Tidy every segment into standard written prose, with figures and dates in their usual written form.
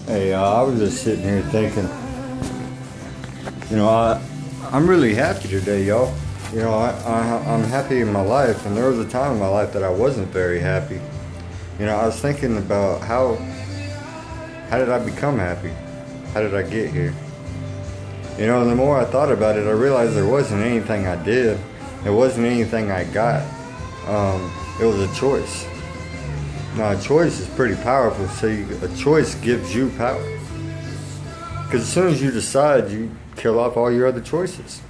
Hey, I was just sitting here thinking, you know, I'm really happy today, y'all. I'm happy in my life, and there was a time in my life that I wasn't very happy. I was thinking about how did I become happy? How did I get here? And the more I thought about it, I realized there wasn't anything I did. There wasn't anything I got. It was a choice. Now, a choice is pretty powerful. A choice gives you power. Because as soon as you decide, you kill off all your other choices.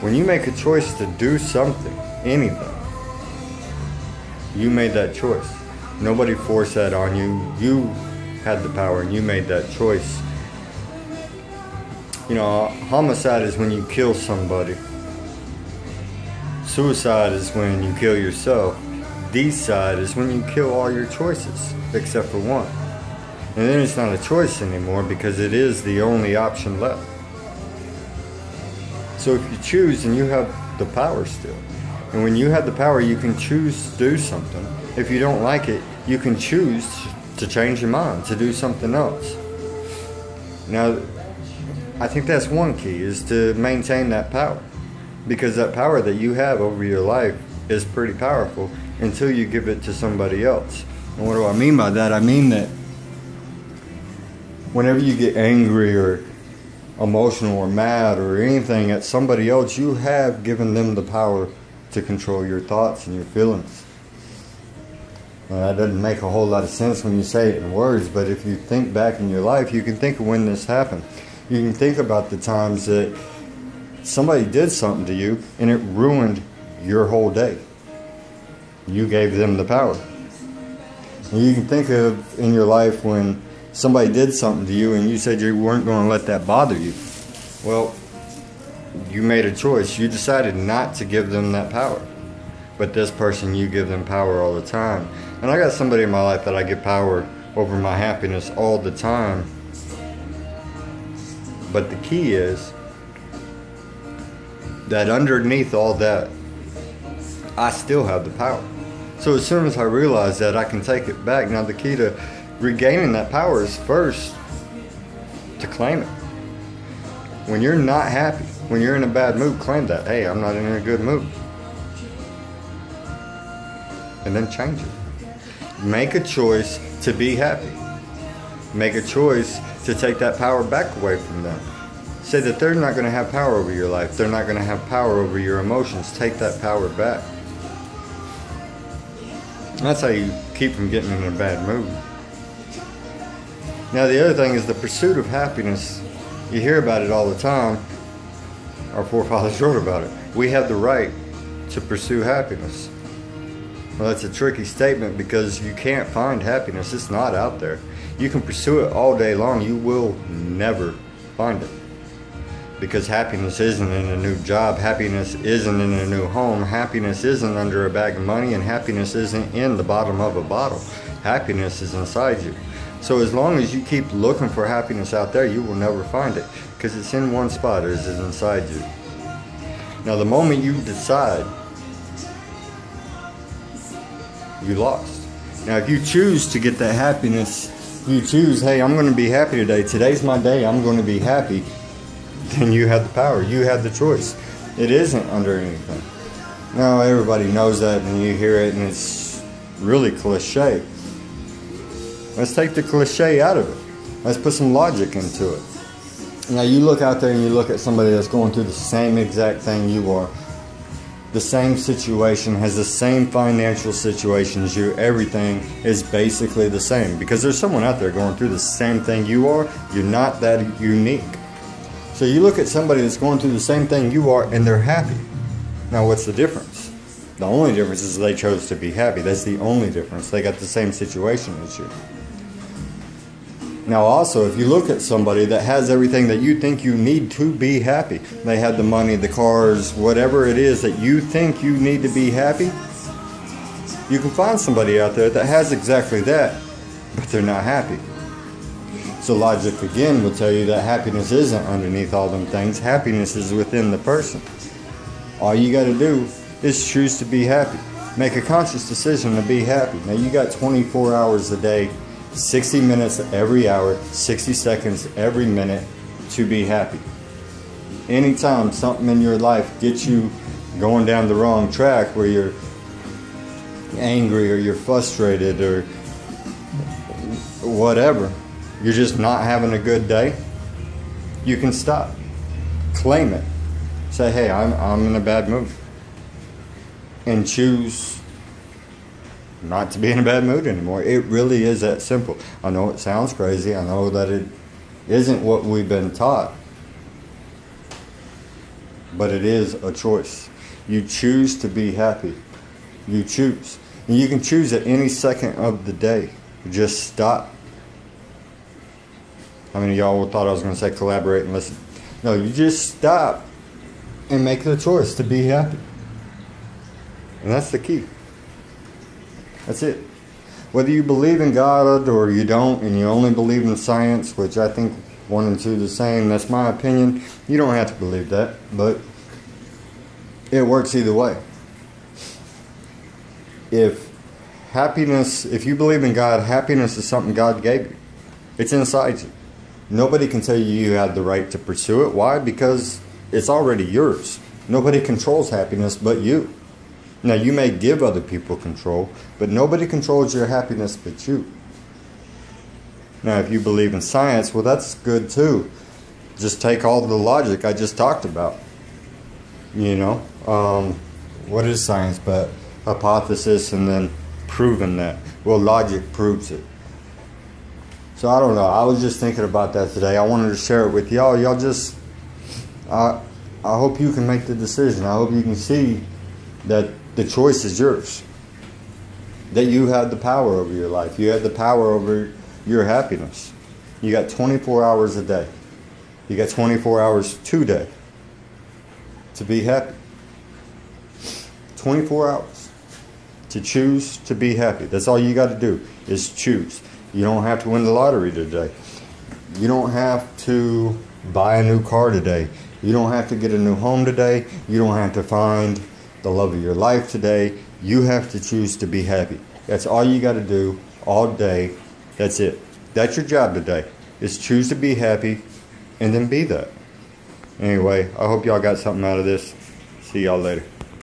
When you make a choice to do something, anything, you made that choice. Nobody forced that on you. You had the power and you made that choice. Homicide is when you kill somebody. Suicide is when you kill yourself. Decide is when you kill all your choices, except for one. And then it's not a choice anymore because it is the only option left. So if you choose, then you have the power still. And when you have the power, you can choose to do something. If you don't like it, you can choose to change your mind, to do something else. Now, I think that's one key, is to maintain that power. Because that power that you have over your life is pretty powerful until you give it to somebody else. And what do I mean by that? I mean that whenever you get angry or emotional or mad or anything at somebody else, you have given them the power to control your thoughts and your feelings. Now, that doesn't make a whole lot of sense when you say it in words, but if you think back in your life, you can think of when this happened. You can think about the times that somebody did something to you and it ruined your whole day. You gave them the power. And you can think of in your life when somebody did something to you and you said you weren't going to let that bother you. Well, you made a choice. You decided not to give them that power. But this person, you give them power all the time. And I got somebody in my life that I give power over my happiness all the time. But the key is that underneath all that, I still have the power. So as soon as I realize that, I can take it back. Now the key to regaining that power is first to claim it. When you're not happy, when you're in a bad mood, claim that. Hey, I'm not in a good mood. And then change it. Make a choice to be happy. Make a choice to take that power back away from them. Say that they're not going to have power over your life. They're not going to have power over your emotions. Take that power back. That's how you keep from getting in a bad mood. Now the other thing is the pursuit of happiness. You hear about it all the time. Our forefathers wrote about it. We have the right to pursue happiness. Well, that's a tricky statement because you can't find happiness. It's not out there. You can pursue it all day long. You will never find it. Because happiness isn't in a new job, happiness isn't in a new home, happiness isn't under a bag of money, and happiness isn't in the bottom of a bottle. Happiness is inside you. So as long as you keep looking for happiness out there, you will never find it. Because it's in one spot, it's inside you. Now the moment you decide, you lost. Now if you choose to get that happiness, you choose, hey, I'm going to be happy today. Today's my day, I'm going to be happy. Then you have the power. You have the choice. It isn't under anything. Now everybody knows that and you hear it and it's really cliche. Let's take the cliche out of it. Let's put some logic into it. Now you look out there and you look at somebody that's going through the same exact thing you are. The same situation, has the same financial situation as you. Everything is basically the same. Because there's someone out there going through the same thing you are. You're not that unique. So you look at somebody that's going through the same thing you are and they're happy. Now what's the difference? The only difference is they chose to be happy. That's the only difference. They got the same situation as you. Now also, if you look at somebody that has everything that you think you need to be happy, they have the money, the cars, whatever it is that you think you need to be happy, you can find somebody out there that has exactly that, but they're not happy. So logic again will tell you that happiness isn't underneath all them things. Happiness is within the person. All you got to do is choose to be happy. Make a conscious decision to be happy. Now you got 24 hours a day 60 minutes every hour, 60 seconds every minute to be happy. Anytime something in your life gets you going down the wrong track where you're angry or you're frustrated or whatever, you're just not having a good day, you can stop. Claim it. Say, hey, I'm in a bad mood. And choose not to be in a bad mood anymore. It really is that simple. I know it sounds crazy. I know that it isn't what we've been taught. But it is a choice. You choose to be happy. You choose. And you can choose at any second of the day. Just stop. How many of y'all thought I was going to say collaborate and listen? No, you just stop and make the choice to be happy. And that's the key. That's it. Whether you believe in God or you don't, and you only believe in science, which I think 1 and 2 are the same, that's my opinion. You don't have to believe that, but it works either way. If you believe in God, happiness is something God gave you. It's inside you. Nobody can tell you have the right to pursue it. Why? Because it's already yours. Nobody controls happiness but you. Now, you may give other people control, but nobody controls your happiness but you. Now, if you believe in science, well, that's good too. Just take all the logic I just talked about. You know, what is science but hypothesis and then proving that? Well, logic proves it. So I don't know. I was just thinking about that today. I wanted to share it with y'all. Y'all just, I hope you can make the decision. I hope you can see that the choice is yours. That you have the power over your life. You have the power over your happiness. You got 24 hours a day. You got 24 hours today to be happy. 24 hours to choose to be happy. That's all you got to do is choose. You don't have to win the lottery today. You don't have to buy a new car today. You don't have to get a new home today. You don't have to find the love of your life today. You have to choose to be happy. That's all you got to do all day. That's it. That's your job today, is choose to be happy and then be that. Anyway, I hope y'all got something out of this. See y'all later.